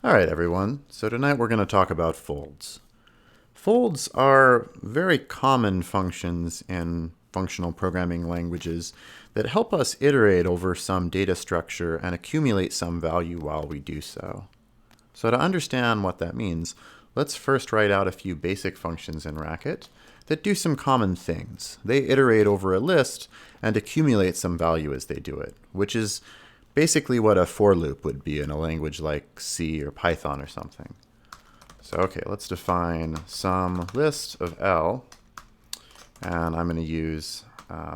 Alright everyone, so tonight we're going to talk about folds. Folds are very common functions in functional programming languages that help us iterate over some data structure and accumulate some value while we do so. So to understand what that means, let's first write out a few basic functions in Racket that do some common things. They iterate over a list and accumulate some value as they do it, which is basically what a for loop would be in a language like C or Python or something. So okay, let's define some list of L, and I'm going to use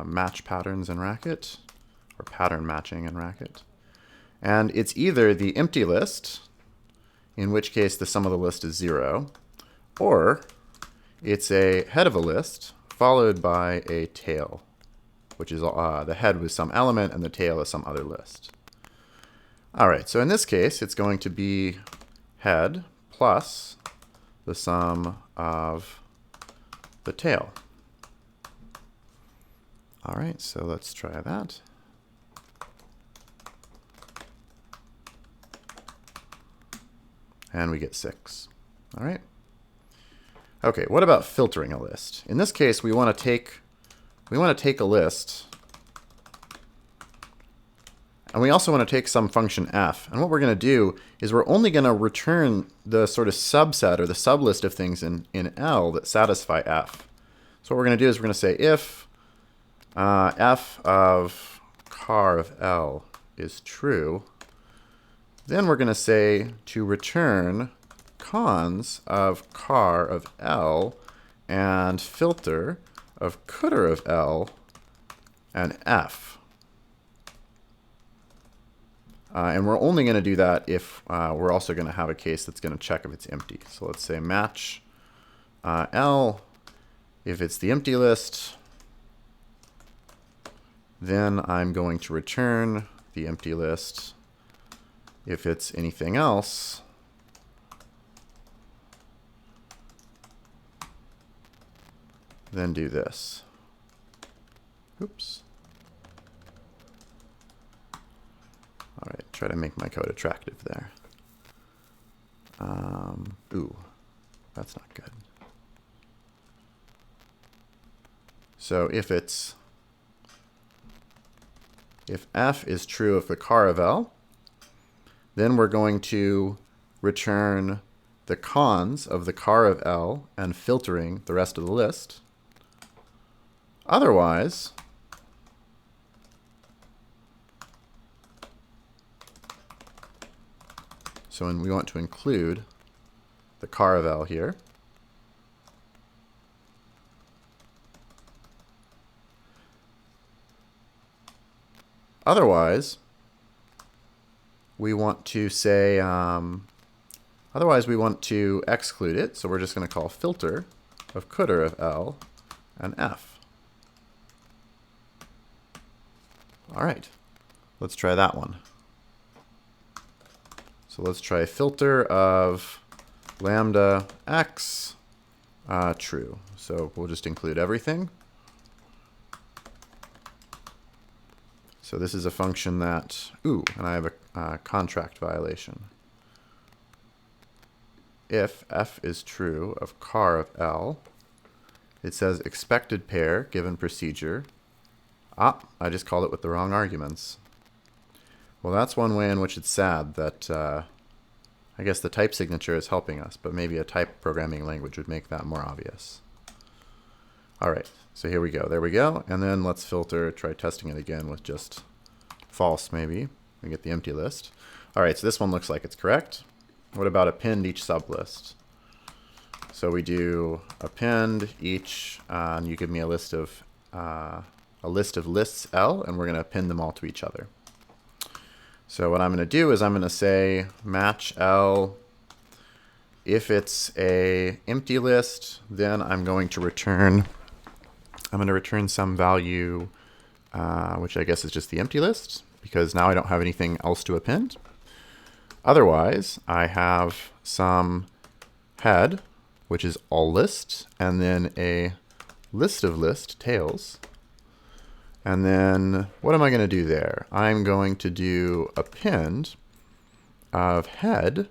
match patterns in Racket, or pattern matching in Racket. And it's either the empty list, in which case the sum of the list is 0, or it's a head of a list followed by a tail, which is the head with some element and the tail is some other list. Alright, so in this case, it's going to be head plus the sum of the tail. Alright, so let's try that. And we get 6. Alright. Okay, what about filtering a list? In this case, we want to take a list, and we also want to take some function f. And what we're going to do is we're only going to return the sort of subset or the sublist of things in L that satisfy f. So what we're going to do is we're going to say if f of car of L is true, then we're going to say to return cons of car of L and filter of cdr of L and f. And we're only going to do that if we're also going to have a case that's going to check if it's empty. So let's say match L. If it's the empty list, then I'm going to return the empty list. If it's anything else, then do this. Oops. All right, try to make my code attractive there. Ooh, that's not good. So if f is true of the car of L, then we're going to return the cons of the car of L and filtering the rest of the list. Otherwise, so when we want to include the car of L here, otherwise we want to say, otherwise we want to exclude it, so we're just going to call filter of cdr of L and f. All right, let's try that one. So let's try filter of lambda x true. So we'll just include everything. So this is a function that, ooh, and I have a contract violation. If f is true of car of L, it says expected pair given procedure. I just called it with the wrong arguments. Well, that's one way in which it's sad that I guess the type signature is helping us, but maybe a type programming language would make that more obvious. All right, so here we go. There we go. And then let's filter, try testing it again with just false maybe. We get the empty list. All right, so this one looks like it's correct. What about append each sublist? So we do append each, and you give me a list of lists L, and we're going to append them all to each other. So what I'm going to do is I'm going to say match L. If it's a empty list, then I'm going to return some value, which I guess is just the empty list, because now I don't have anything else to append. Otherwise, I have some head, which is all lists, and then a list of list tails. And then what am I going to do there? I'm going to do append of head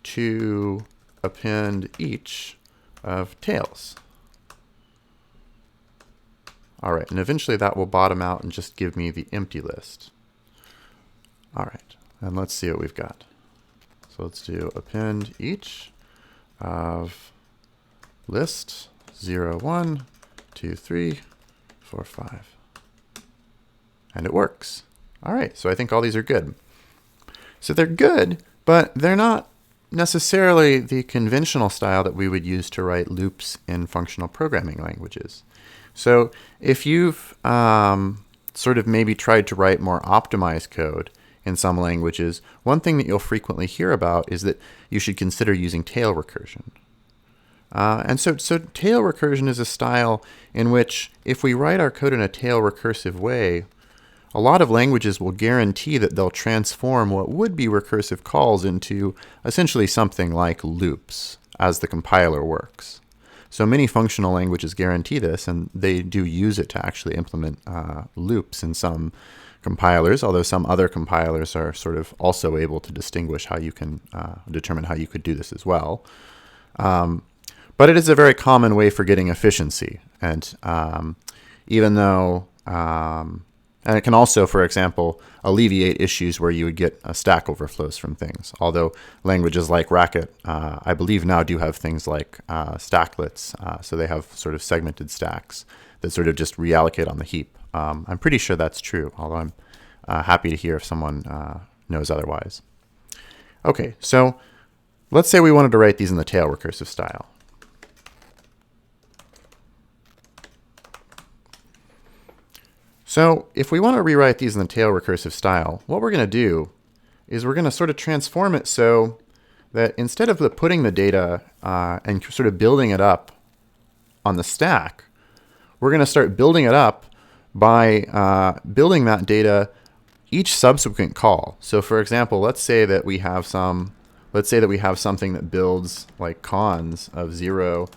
to append each of tails. All right, and eventually that will bottom out and just give me the empty list. All right, and let's see what we've got. So let's do append each of list 0, 1, 2, 3, 4, 5. And it works. All right, so I think all these are good. So they're good, but they're not necessarily the conventional style that we would use to write loops in functional programming languages. So if you've sort of maybe tried to write more optimized code in some languages, one thing that you'll frequently hear about is that you should consider using tail recursion. And so tail recursion is a style in which if we write our code in a tail recursive way, a lot of languages will guarantee that they'll transform what would be recursive calls into essentially something like loops as the compiler works. So many functional languages guarantee this, and they do use it to actually implement loops in some compilers, although some other compilers are sort of also able to distinguish how you can determine how you could do this as well. But it is a very common way for getting efficiency. And even though, and it can also, for example, alleviate issues where you would get stack overflows from things. Although languages like Racket, I believe now do have things like stacklets. So they have sort of segmented stacks that sort of just reallocate on the heap. I'm pretty sure that's true, although I'm happy to hear if someone knows otherwise. Okay, so let's say we wanted to write these in the tail recursive style. So if we want to rewrite these in the tail recursive style, what we're going to do is we're going to sort of transform it so that instead of putting the data and sort of building it up on the stack, we're going to start building it up by building that data each subsequent call. So for example, let's say that we have something that builds like cons of 0,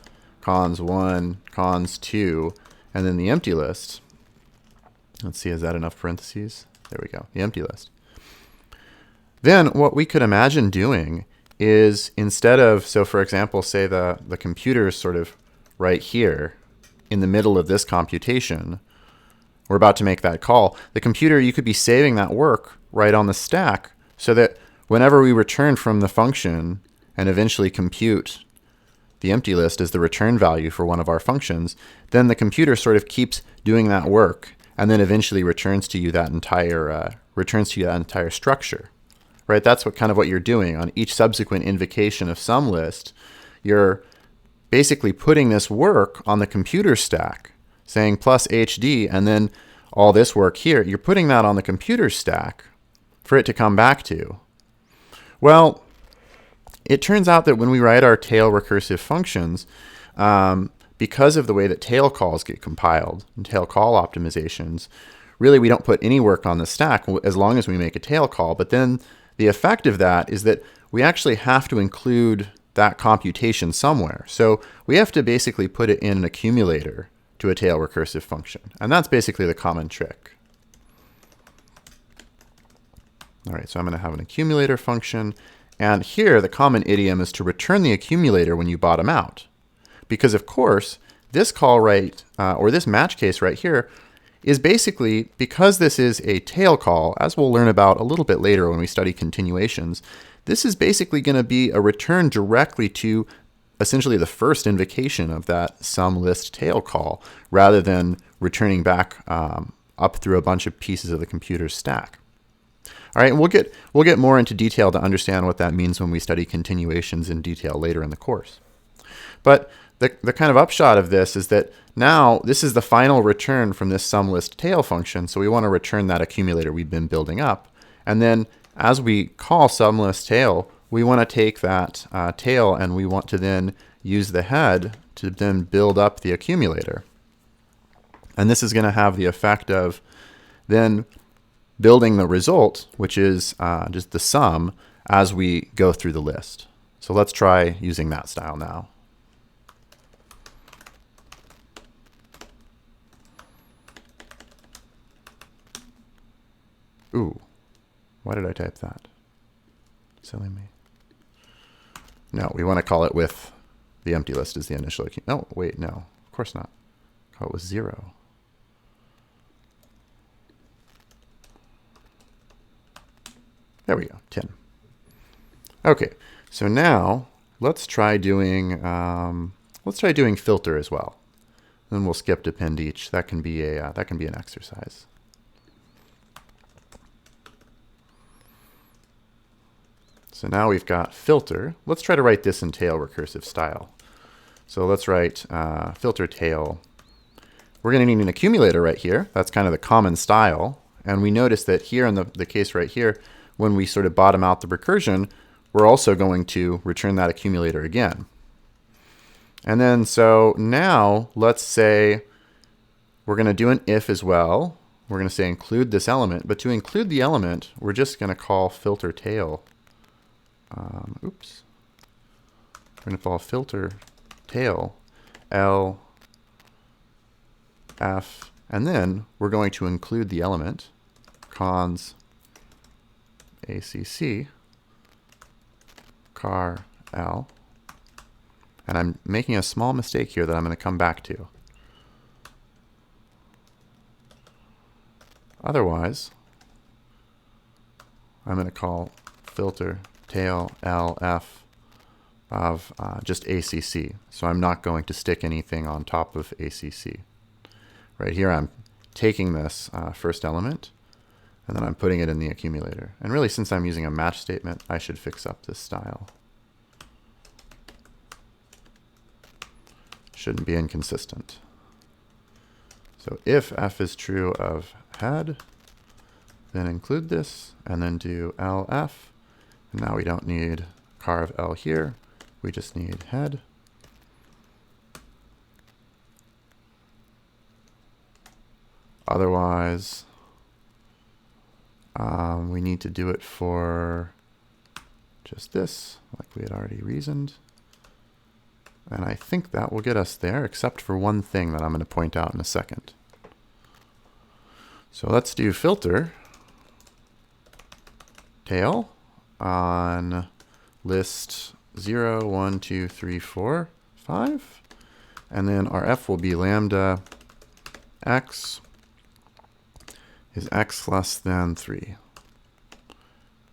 cons 1, cons 2, and then the empty list. Let's see, is that enough parentheses? There we go, the empty list. Then what we could imagine doing is instead of, so for example, say the computer is sort of right here in the middle of this computation, we're about to make that call. The computer, you could be saving that work right on the stack so that whenever we return from the function and eventually compute the empty list as the return value for one of our functions, then the computer sort of keeps doing that work and then eventually returns to you that entire structure, right? That's what you're doing on each subsequent invocation of some list. You're basically putting this work on the computer stack, saying plus HD, and then all this work here, you're putting that on the computer stack for it to come back to. Well, it turns out that when we write our tail recursive functions, because of the way that tail calls get compiled and tail call optimizations, really we don't put any work on the stack as long as we make a tail call. But then the effect of that is that we actually have to include that computation somewhere. So we have to basically put it in an accumulator to a tail recursive function. And that's basically the common trick. All right, so I'm going to have an accumulator function. And here, the common idiom is to return the accumulator when you bottom out. Because of course, this call or this match case right here is basically, because this is a tail call, as we'll learn about a little bit later when we study continuations, this is basically going to be a return directly to essentially the first invocation of that sum list tail call, rather than returning back up through a bunch of pieces of the computer's stack. All right, and we'll get more into detail to understand what that means when we study continuations in detail later in the course. But the kind of upshot of this is that now this is the final return from this sum list tail function, so we want to return that accumulator we've been building up. And then as we call sum list tail, we want to take that tail and we want to then use the head to then build up the accumulator. And this is going to have the effect of then building the result, which is just the sum, as we go through the list. So let's try using that style now. Ooh, why did I type that? Silly me. No, we want to call it with the empty list as the initial accumulator. Oh, wait, no, of course not. Call it with 0. There we go, 10. Okay, so now let's try doing filter as well. Then we'll skip depend each. That can be an exercise. So now we've got filter. Let's try to write this in TailRecursive style. So let's write filter tail. We're going to need an accumulator right here. That's kind of the common style. And we notice that here in the case right here, when we sort of bottom out the recursion, we're also going to return that accumulator again. And then so now let's say we're going to do an if as well. We're going to say include this element. But to include the element, we're just going to call filter tail. We're going to call filter tail L F, and then we're going to include the element cons ACC car L. And I'm making a small mistake here that I'm going to come back to. Otherwise, I'm going to call filter tail LF of just ACC. So I'm not going to stick anything on top of ACC. Right here I'm taking this first element and then I'm putting it in the accumulator. And really, since I'm using a match statement, I should fix up this style. Shouldn't be inconsistent. So if f is true of head, then include this and then do LF. And now we don't need car of L here. We just need head. Otherwise, we need to do it for just this, like we had already reasoned. And I think that will get us there, except for one thing that I'm going to point out in a second. So let's do filter tail on list 0, 1, 2, 3, 4, 5. And then our f will be lambda x is x less than 3.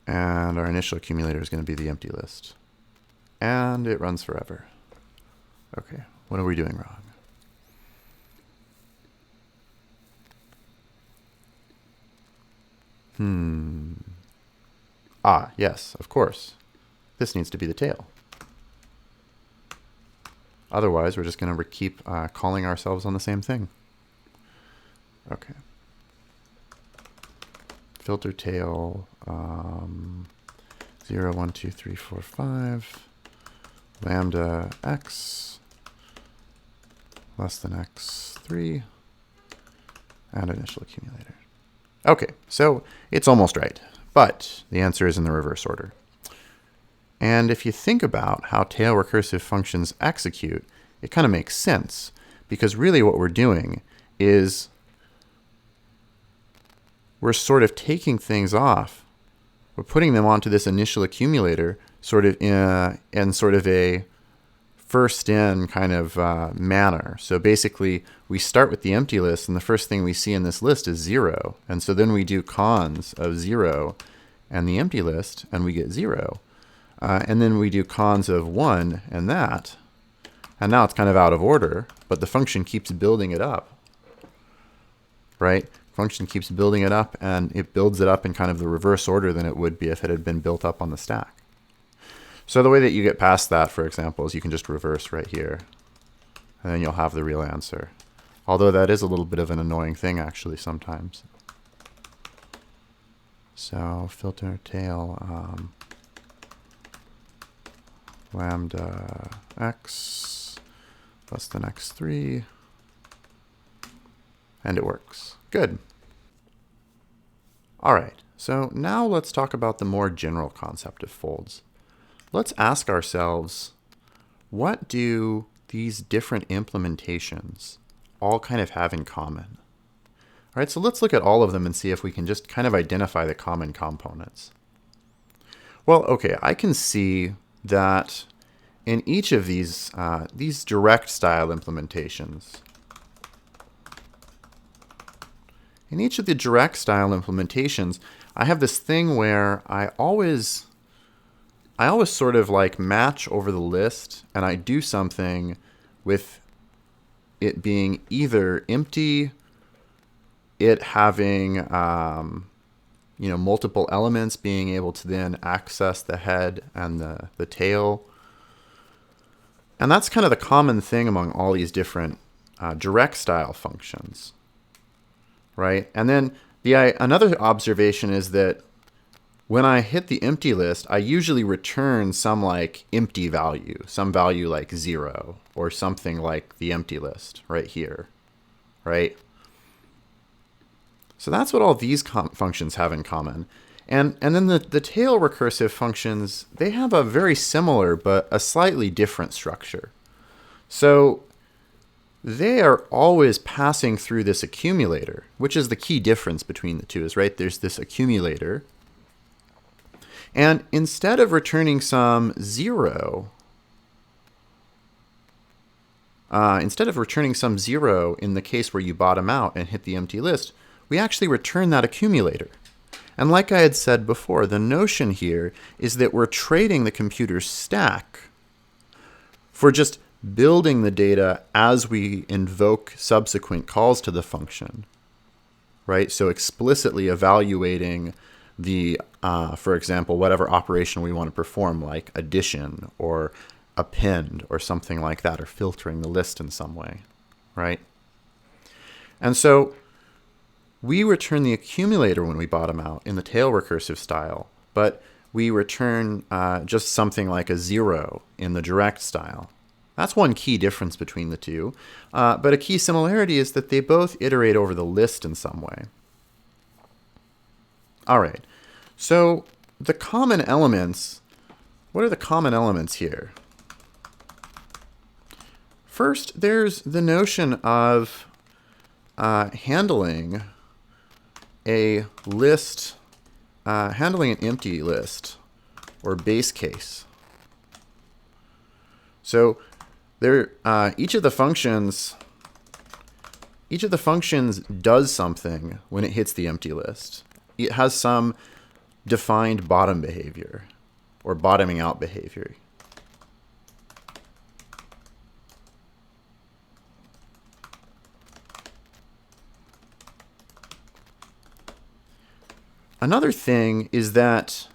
And our initial accumulator is going to be the empty list. And it runs forever. Okay, what are we doing wrong? Ah, yes, of course. This needs to be the tail. Otherwise, we're just going to keep calling ourselves on the same thing. Okay. Filter tail 0, 1, 2, 3, 4, 5. Lambda x less than x3 and initial accumulator. Okay, so it's almost right, but the answer is in the reverse order. And if you think about how tail recursive functions execute, it kind of makes sense, because really what we're doing is we're sort of taking things off. We're putting them onto this initial accumulator sort of in sort of a first in kind of manner. So basically, we start with the empty list, and the first thing we see in this list is 0. And so then we do cons of 0 and the empty list, and we get 0. And then we do cons of 1 and that. And now it's kind of out of order, but the function keeps building it up. Right? Function keeps building it up, and it builds it up in kind of the reverse order than it would be if it had been built up on the stack. So the way that you get past that, for example, is you can just reverse right here, and then you'll have the real answer. Although that is a little bit of an annoying thing, actually, sometimes. So filter tail lambda x less than x3, and it works. Good. All right, so now let's talk about the more general concept of folds. Let's ask ourselves, what do these different implementations all kind of have in common? All right, so let's look at all of them and see if we can just kind of identify the common components. Well, okay, I can see that in each of these direct style implementations, in each of the direct style implementations, I have this thing where I always sort of like match over the list, and I do something with it being either empty, it having multiple elements, being able to then access the head and the tail. And that's kind of the common thing among all these different direct style functions, right? And then another observation is that when I hit the empty list, I usually return some like empty value, some value like 0 or something like the empty list right here, right? So that's what all these functions have in common. And then the tail recursive functions, they have a very similar but a slightly different structure. So they are always passing through this accumulator, which is the key difference between the two, is right, there's this accumulator. And instead of returning some 0, in the case where you bottom out and hit the empty list, we actually return that accumulator. And like I had said before, the notion here is that we're trading the computer's stack for just building the data as we invoke subsequent calls to the function, right? So explicitly evaluating the, for example, whatever operation we want to perform, like addition or append or something like that, or filtering the list in some way, right? And so we return the accumulator when we bottom out in the tail recursive style, but we return just something like a 0 in the direct style. That's one key difference between the two. But a key similarity is that they both iterate over the list in some way. All right, so the common elements, what are the common elements here? First, there's the notion of handling a list, handling an empty list or base case. So there, each of the functions does something when it hits the empty list. It has some defined bottom behavior or bottoming out behavior. Another thing is that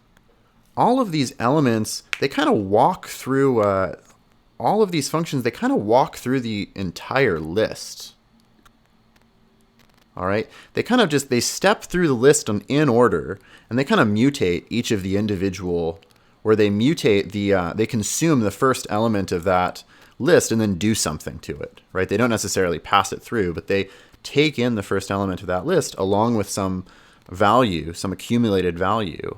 all of these elements, they kind of walk through, all of these functions, they kind of walk through the entire list. All right, they kind of just, they step through the list in order, and they kind of mutate each of the individual, or they mutate the, they consume the first element of that list and then do something to it, right? They don't necessarily pass it through, but they take in the first element of that list along with some value, some accumulated value.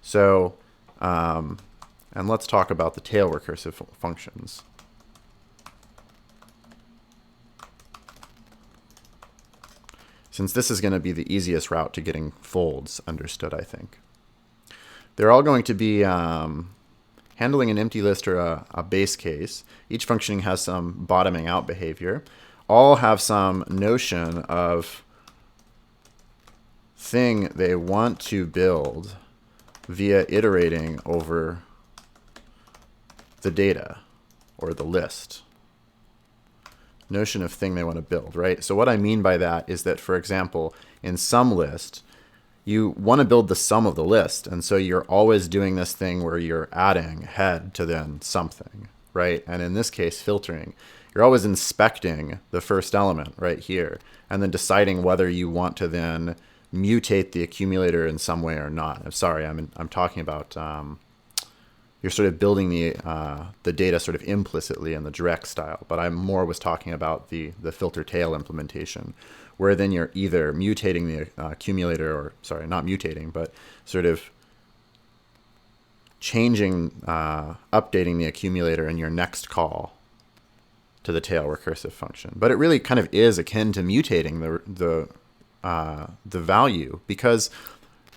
So, and let's talk about the tail recursive functions. Since this is going to be the easiest route to getting folds understood, I think. They're all going to be handling an empty list or a base case. Each function has some bottoming out behavior. All have some notion of thing they want to build via iterating over the data or the list. Notion of thing they want to build, right? So what I mean by that is that, for example, in some list, you want to build the sum of the list. And so you're always doing this thing where you're adding head to then something, right? And in this case, filtering. You're always inspecting the first element right here and then deciding whether you want to then mutate the accumulator in some way or not. I'm sorry, I'm talking about you're sort of building the data sort of implicitly in the direct style, but I more was talking about the filter tail implementation, where then you're either mutating the accumulator, or sorry, not mutating, but sort of changing, updating the accumulator in your next call to the tail recursive function. But it really kind of is akin to mutating the value, because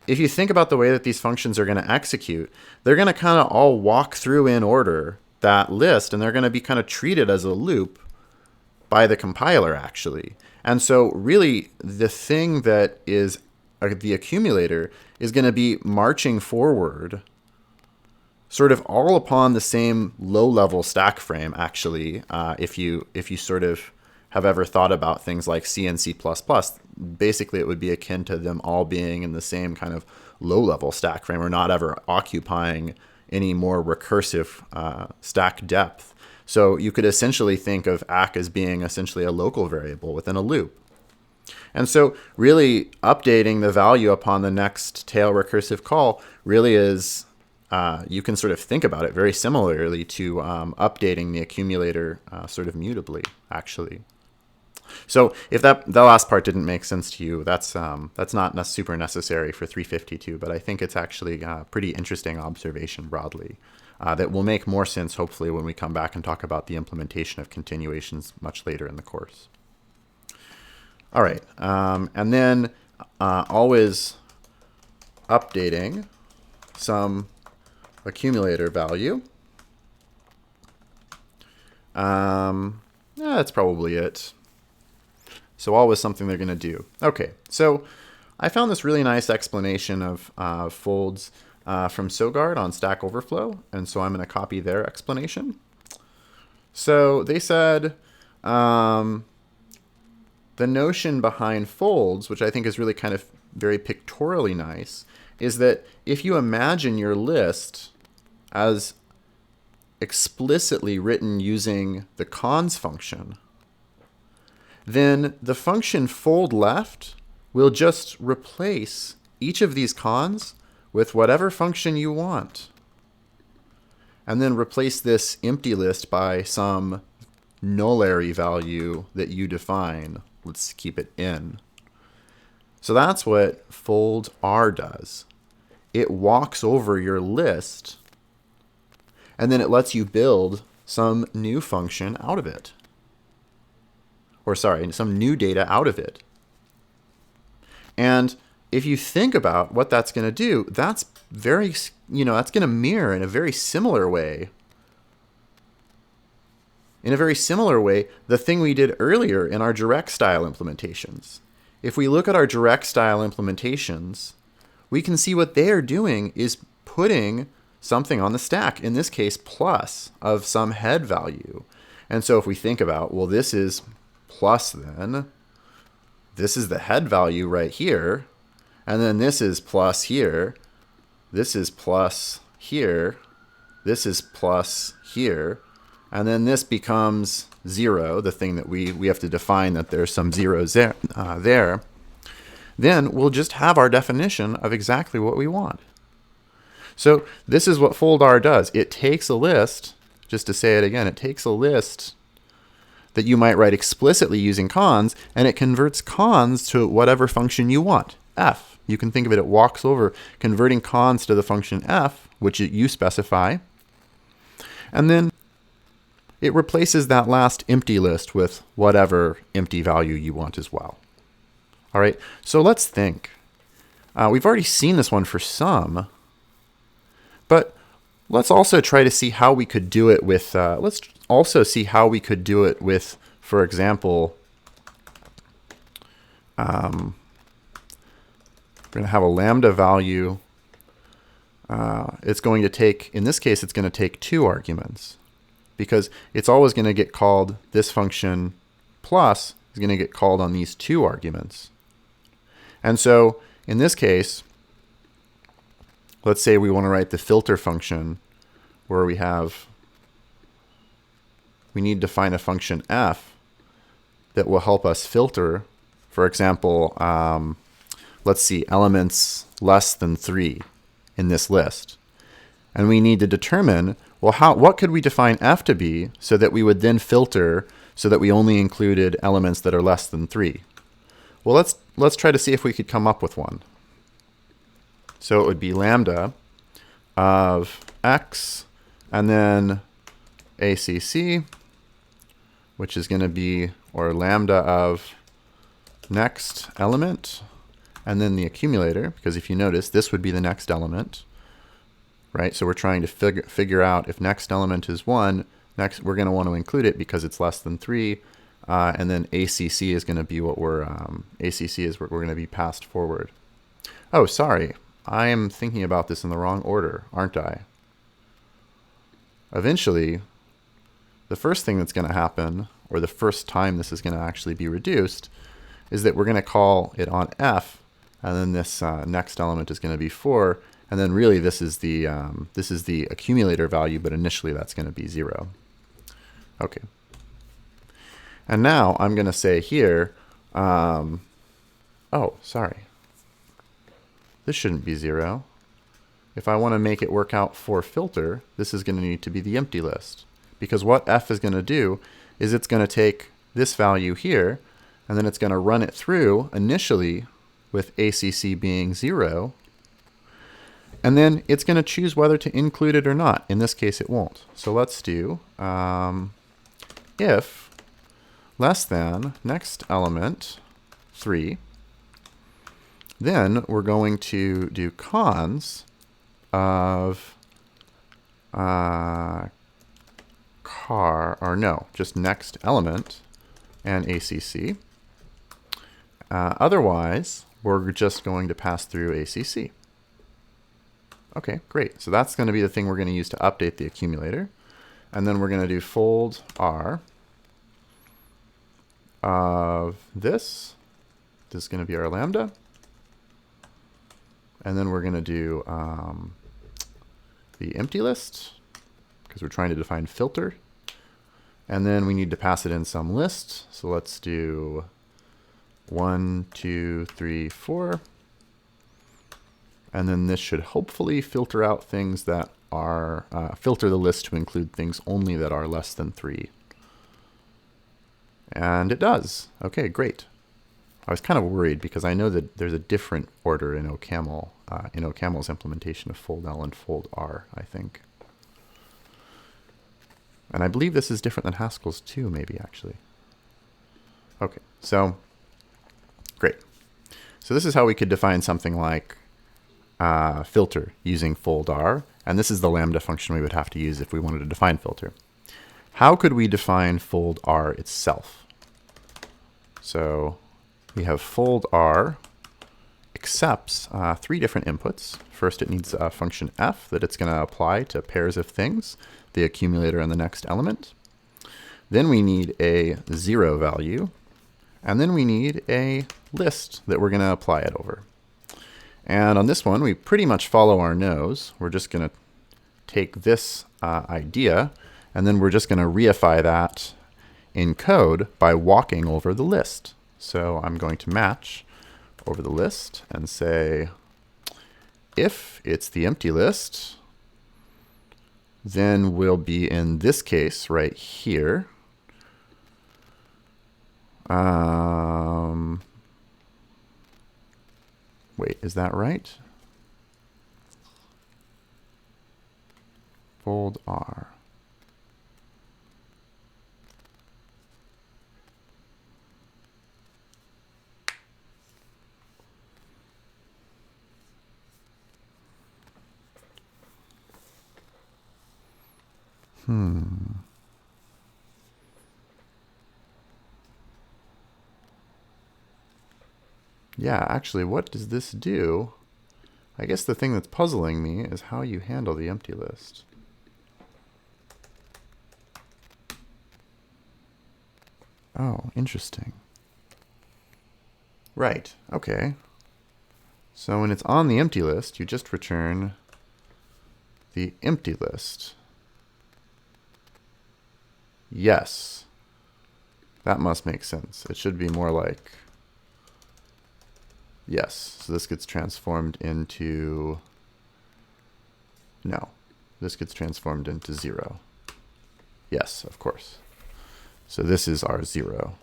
if you think about the way that these functions are going to execute, they're going to kind of all walk through in order that list, and they're going to be kind of treated as a loop by the compiler, actually. And so really, the thing that is the accumulator is going to be marching forward sort of all upon the same low-level stack frame, actually. If you sort of have ever thought about things like C and C++, basically it would be akin to them all being in the same kind of low-level stack frame, or not ever occupying any more recursive stack depth. So you could essentially think of ACK as being essentially a local variable within a loop. And so really updating the value upon the next tail recursive call really is, you can sort of think about it very similarly to updating the accumulator sort of mutably, actually. So if that last part didn't make sense to you, that's not super necessary for 352, but I think it's actually a pretty interesting observation broadly that will make more sense, hopefully, when we come back and talk about the implementation of continuations much later in the course. All right, and then always updating some accumulator value. That's probably it. So always something they're going to do. Okay, so I found this really nice explanation of folds from Sogard on Stack Overflow, and so I'm going to copy their explanation. So they said the notion behind folds, which I think is really kind of very pictorially nice, is that if you imagine your list as explicitly written using the cons function, then the function fold left will just replace each of these cons with whatever function you want, and then replace this empty list by some nullary value that you define. Let's keep it in. So that's what fold R does. It walks over your list, and then it lets you build some new function out of it. Or sorry, some new data out of it. And if you think about what that's going to do, that's very, that's going to mirror in a very similar way. In a very similar way, the thing we did earlier in our direct style implementations. If we look at our direct style implementations, we can see what they are doing is putting something on the stack, in this case plus of some head value. And so if we think about, well, this is plus then, this is the head value right here, and then this is plus here, this is plus here, this is plus here, and then this becomes 0, the thing that we have to define that there's some zeros there, then we'll just have our definition of exactly what we want. So this is what fold R does. It takes a list, just to say it again, it takes a list that you might write explicitly using cons, and it converts cons to whatever function you want, f. You can think of it, it walks over converting cons to the function f, which you specify, and then it replaces that last empty list with whatever empty value you want as well. All right, so let's think. We've already seen this one for some, but let's also try to see how we could do it with, for example, we're going to have a lambda value. It's going to take, in this case, it's going to take 2 arguments, because it's always going to get called, this function plus is going to get called on these 2 arguments. And so in this case, let's say we want to write the filter function where we need to find a function f that will help us filter, for example, let's see, elements less than 3 in this list. And we need to determine, well, what could we define f to be so that we would then filter so that we only included elements that are less than 3? Well, let's try to see if we could come up with one. So it would be lambda of x and then ACC, which is going to be, or lambda of next element, and then the accumulator, because if you notice, this would be the next element, right? So we're trying to figure out if next element is 1, next we're going to want to include it because it's less than 3, and then ACC is going to be what we're ACC is what we're going to be passed forward. Oh, sorry, I am thinking about this in the wrong order, aren't I? Eventually, the first thing that's going to happen, or the first time this is going to actually be reduced, is that we're going to call it on F, and then this next element is going to be 4, and then really this is the accumulator value, but initially that's going to be 0. Okay. And now I'm going to say here, oh, sorry. This shouldn't be 0. If I want to make it work out for filter, this is going to need to be the empty list. Because what F is going to do is it's going to take this value here, and then it's going to run it through initially with ACC being 0. And then it's going to choose whether to include it or not. In this case, it won't. So let's do if less than next element 3, then we're going to do cons of just next element and ACC. Otherwise, we're just going to pass through ACC. Okay, great. So that's going to be the thing we're going to use to update the accumulator. And then we're going to do fold R of this. This is going to be our lambda. And then we're going to do the empty list, because we're trying to define filter. And then we need to pass it in some list. So let's do 1, 2, 3, 4. And then this should hopefully filter out things that are, filter the list to include things only that are less than 3. And it does. Okay, great. I was kind of worried because I know that there's a different order in OCaml, in OCaml's implementation of fold L and fold R, I think. And I believe this is different than Haskell's too, maybe, actually. Okay, so great. So this is how we could define something like filter using fold R, and this is the lambda function we would have to use if we wanted to define filter. How could we define fold R itself? So we have fold R accepts 3 different inputs. First, it needs a function f that it's going to apply to pairs of things, the accumulator and the next element. Then we need a 0 value, and then we need a list that we're going to apply it over. And on this one, we pretty much follow our nose. We're just going to take this idea, and then we're just going to reify that in code by walking over the list. So I'm going to match over the list and say, if it's the empty list, then we'll be in this case right here. Wait, is that right? Fold R. Yeah, actually, what does this do? I guess the thing that's puzzling me is how you handle the empty list. Oh, interesting. Right, okay. So when it's on the empty list, you just return the empty list. Yes. That must make sense. It should be more like, yes. So this gets transformed into, no. This gets transformed into 0. Yes, of course. So this is our 0.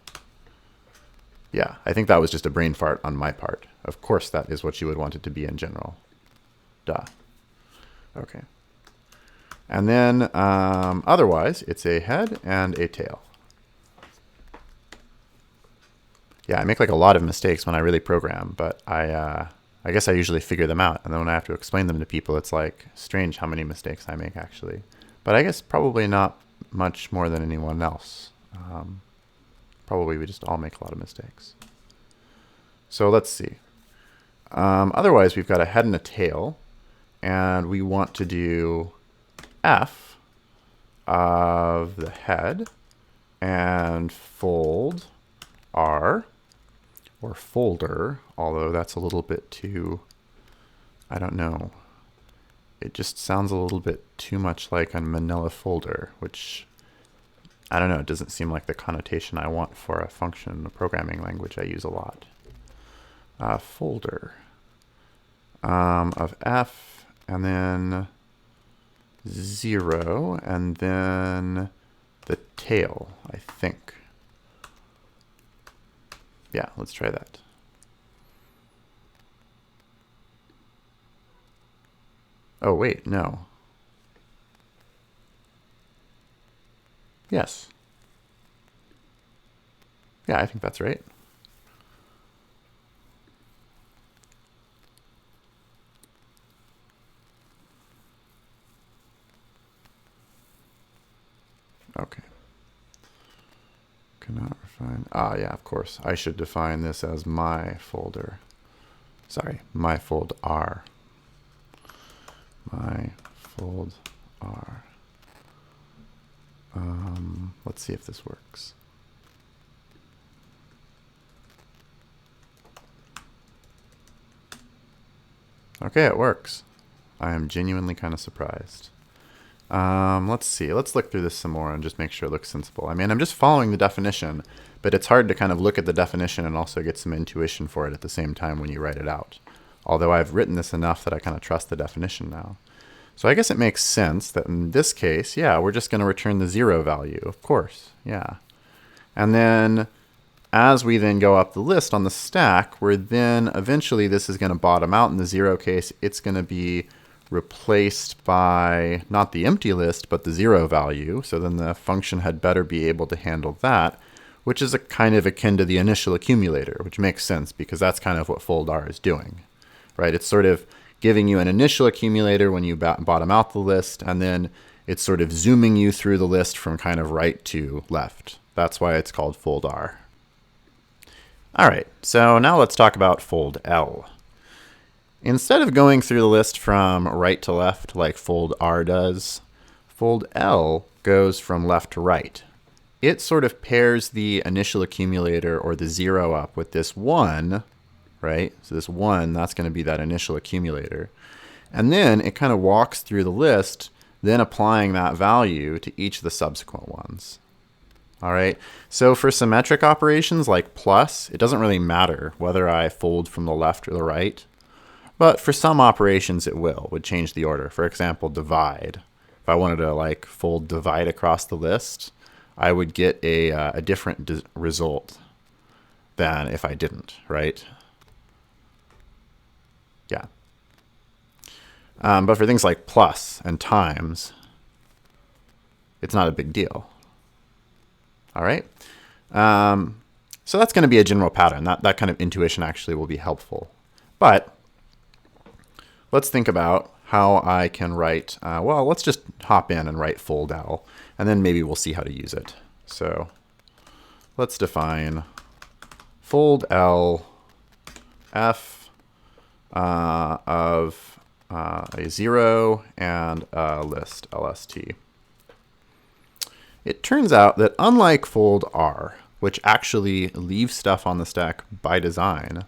Yeah, I think that was just a brain fart on my part. Of course that is what you would want it to be in general. Duh. Okay. And then otherwise, it's a head and a tail. Yeah, I make like a lot of mistakes when I really program, but I I guess I usually figure them out, and then when I have to explain them to people, it's like strange how many mistakes I make actually. But I guess probably not much more than anyone else. Probably we just all make a lot of mistakes. So let's see. Otherwise, we've got a head and a tail, and we want to do f of the head and fold r, or folder, although that's a little bit too, I don't know. It just sounds a little bit too much like a manila folder, which, I don't know, it doesn't seem like the connotation I want for a function, a programming language I use a lot. Folder of f, and then 0, and then the tail, I think. Yeah, let's try that. Oh, wait, no. Yes. Yeah, I think that's right. Okay. Cannot refine. Ah, yeah, of course. I should define this as my folder. Sorry, my fold R. My fold R. Let's see if this works. Okay, it works. I am genuinely kind of surprised. Let's see. Let's look through this some more and just make sure it looks sensible. I mean, I'm just following the definition, but it's hard to kind of look at the definition and also get some intuition for it at the same time when you write it out. Although I've written this enough that I kind of trust the definition now. So I guess it makes sense that in this case, yeah, we're just going to return the 0 value, of course. Yeah. And then as we then go up the list on the stack, we're then eventually this is going to bottom out in the 0 case. It's going to be replaced by not the empty list, but the 0 value. So then the function had better be able to handle that, which is a kind of akin to the initial accumulator, which makes sense because that's kind of what fold R is doing, right? It's sort of giving you an initial accumulator when you bottom out the list, and then it's sort of zooming you through the list from kind of right to left. That's why it's called fold R. All right, so now let's talk about fold L. Instead of going through the list from right to left like fold R does, fold L goes from left to right. It sort of pairs the initial accumulator, or the 0, up with this 1, right? So this 1, that's going to be that initial accumulator. And then it kind of walks through the list, then applying that value to each of the subsequent ones. All right, so for symmetric operations like plus, it doesn't really matter whether I fold from the left or the right. But for some operations it would change the order. For example, divide. If I wanted to like fold divide across the list, I would get a different result than if I didn't, right? Yeah. But for things like plus and times, it's not a big deal. All right. So that's going to be a general pattern. That kind of intuition actually will be helpful. But let's think about how I can write, well, let's just hop in and write fold L, and then maybe we'll see how to use it. So let's define fold L f of a 0 and a list, LST. It turns out that unlike fold R, which actually leaves stuff on the stack by design,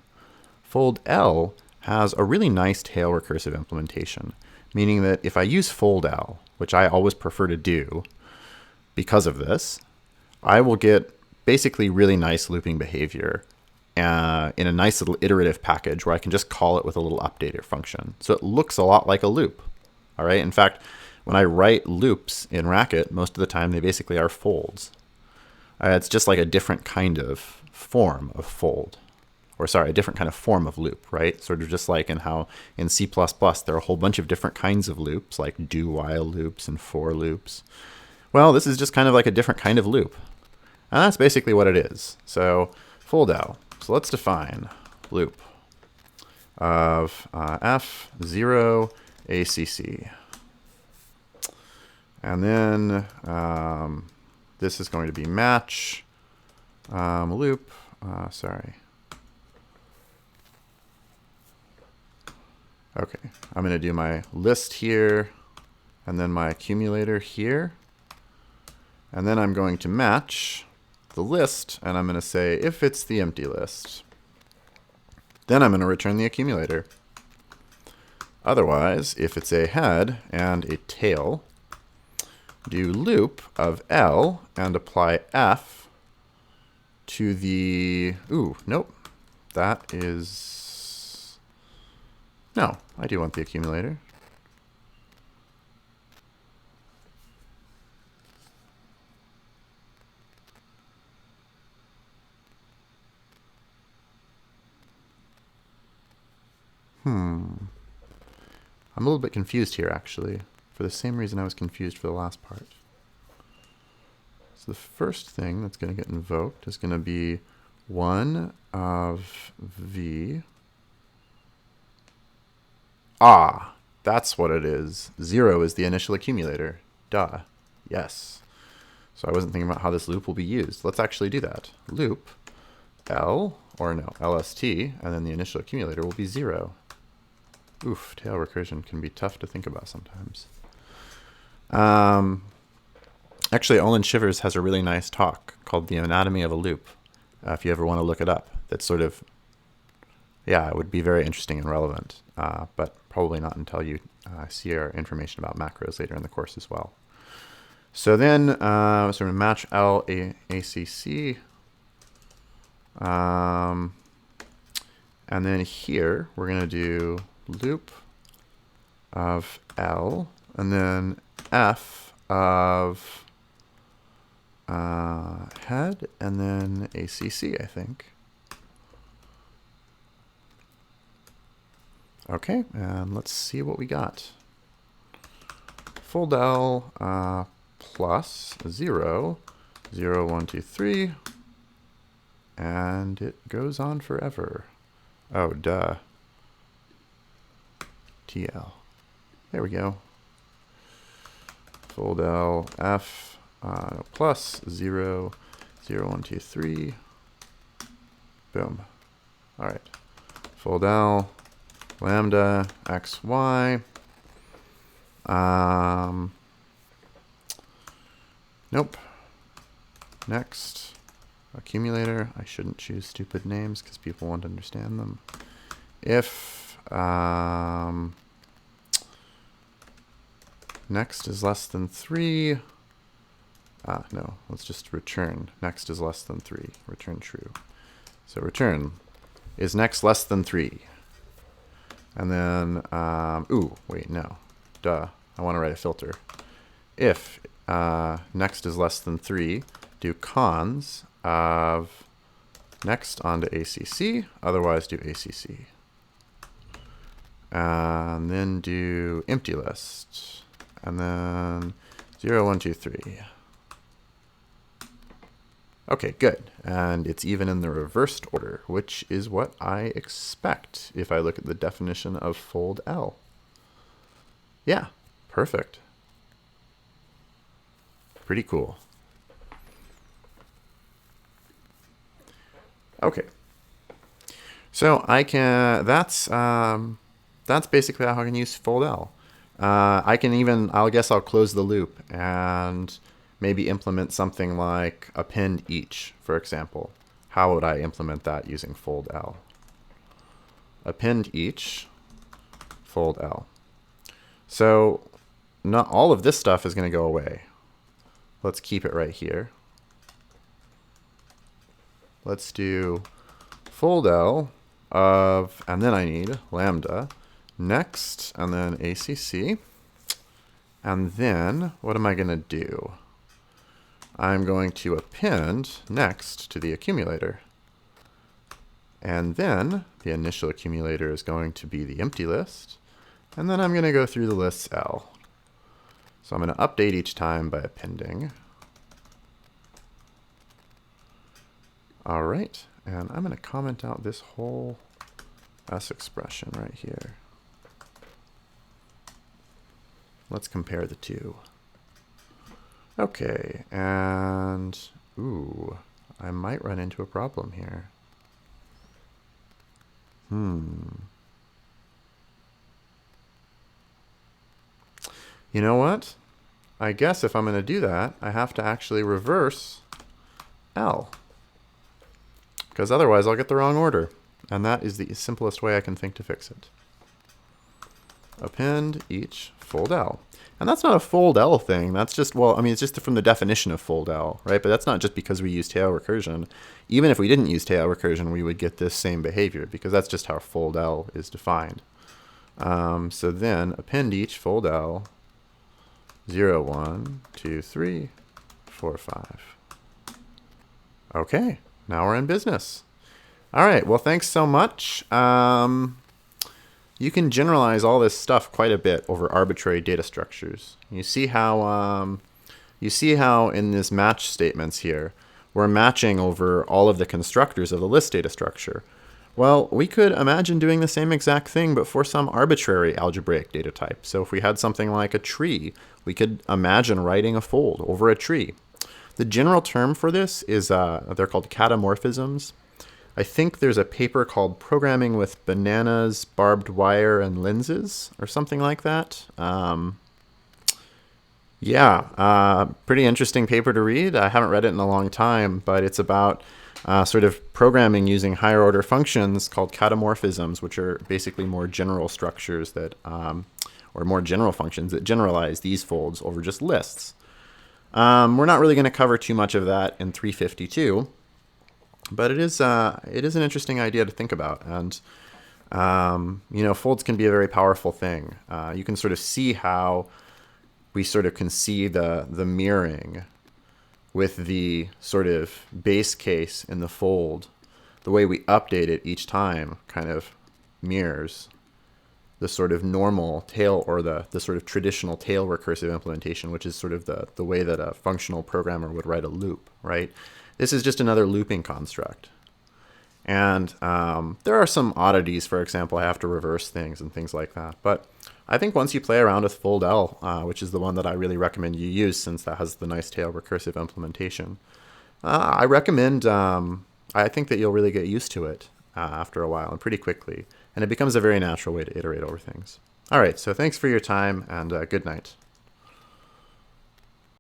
fold L has a really nice tail recursive implementation, meaning that if I use fold L, which I always prefer to do because of this, I will get basically really nice looping behavior in a nice little iterative package where I can just call it with a little updater function. So it looks a lot like a loop. All right. In fact, when I write loops in Racket, most of the time they basically are folds. It's just like a different kind of form of fold. Or sorry, a different kind of form of loop, right? Sort of just like in how in C++ there are a whole bunch of different kinds of loops, like do-while loops and for loops. Well, this is just kind of like a different kind of loop. And that's basically what it is. So fold L. So let's define loop of F 0 ACC. And then this is going to be match loop. Sorry. Okay, I'm going to do my list here, and then my accumulator here. And then I'm going to match the list, and I'm going to say if it's the empty list. Then I'm going to return the accumulator. Otherwise, if it's a head and a tail, do loop of L and apply F to the, ooh, nope, that is, no, I do want the accumulator. I'm a little bit confused here, actually, for the same reason I was confused for the last part. So the first thing that's going to get invoked is going to be 1 of V. Ah, that's what it is. 0 is the initial accumulator. Duh. Yes. So I wasn't thinking about how this loop will be used. Let's actually do that. Loop L, or no, LST, and then the initial accumulator will be 0. Oof, tail recursion can be tough to think about sometimes. Actually, Olin Shivers has a really nice talk called The Anatomy of a Loop, if you ever want to look it up. That's sort of, yeah, it would be very interesting and relevant, but probably not until you see our information about macros later in the course as well. So then, so we're going to match L, ACC. And then here, we're going to do loop of L, and then F of head, and then ACC, I think. Okay, and let's see what we got. Fold L plus 0, 0, 1, 2, 3, and it goes on forever. Oh, duh. TL. There we go. Fold L, F, plus 0, 0, 1, 2, 3. Boom. All right. Fold L, lambda, x, y. Nope. Next. Accumulator. I shouldn't choose stupid names because people won't understand them. If next is less than 3. No, let's just return. Next is less than 3. Return true. So return is next less than 3. And then, ooh, wait, no. Duh. I want to write a filter. If next is less than 3, do cons of next onto ACC, otherwise do ACC. And then do empty list. And then 0, 1, 2, 3. Okay, good. And it's even in the reversed order, which is what I expect if I look at the definition of fold L. Yeah, perfect. Pretty cool. Okay. So I can, that's basically how I can use fold L. I can even, I guess I'll close the loop and maybe implement something like append each, for example. How would I implement that using fold L? Append each, fold L. So not all of this stuff is going to go away. Let's keep it right here. Let's do fold L of, and then I need lambda, next, and then ACC. And then what am I going to do? I'm going to append next to the accumulator. And then the initial accumulator is going to be the empty list. And then I'm going to go through the lists L. So I'm going to update each time by appending. All right, and I'm going to comment out this whole, S expression right here. Let's compare the two. Okay, and ooh, I might run into a problem here. You know what? I guess if I'm going to do that, I have to actually reverse L. Because otherwise I'll get the wrong order. And that is the simplest way I can think to fix it. Append each fold L. And that's not a fold L thing. That's just, well, I mean, it's just from the definition of fold L, right? But that's not just because we use tail recursion. Even if we didn't use tail recursion, we would get this same behavior because that's just how fold L is defined. So then append each fold L 0, 1, 2, 3, 4, 5. Okay, now we're in business. All right, well, thanks so much. You can generalize all this stuff quite a bit over arbitrary data structures. You see how in this match statements here, we're matching over all of the constructors of the list data structure. Well, we could imagine doing the same exact thing, but for some arbitrary algebraic data type. So if we had something like a tree, we could imagine writing a fold over a tree. The general term for this is, they're called catamorphisms. I think there's a paper called Programming with Bananas, Barbed Wire, and Lenses, or something like that. Pretty interesting paper to read. I haven't read it in a long time, but it's about sort of programming using higher order functions called catamorphisms, which are basically more general structures that, or more general functions that generalize these folds over just lists. We're not really going to cover too much of that in 352. But it is an interesting idea to think about, and folds can be a very powerful thing. You can sort of see how we sort of can see the mirroring with the sort of base case in the fold. The way we update it each time kind of mirrors the sort of normal tail, or the sort of traditional tail recursive implementation, which is sort of the way that a functional programmer would write a loop, right? This is just another looping construct. And there are some oddities. For example, I have to reverse things and things like that. But I think once you play around with fold L, which is the one that I really recommend you use since that has the nice tail recursive implementation, I recommend, I think that you'll really get used to it after a while and pretty quickly. And it becomes a very natural way to iterate over things. All right, so thanks for your time and good night.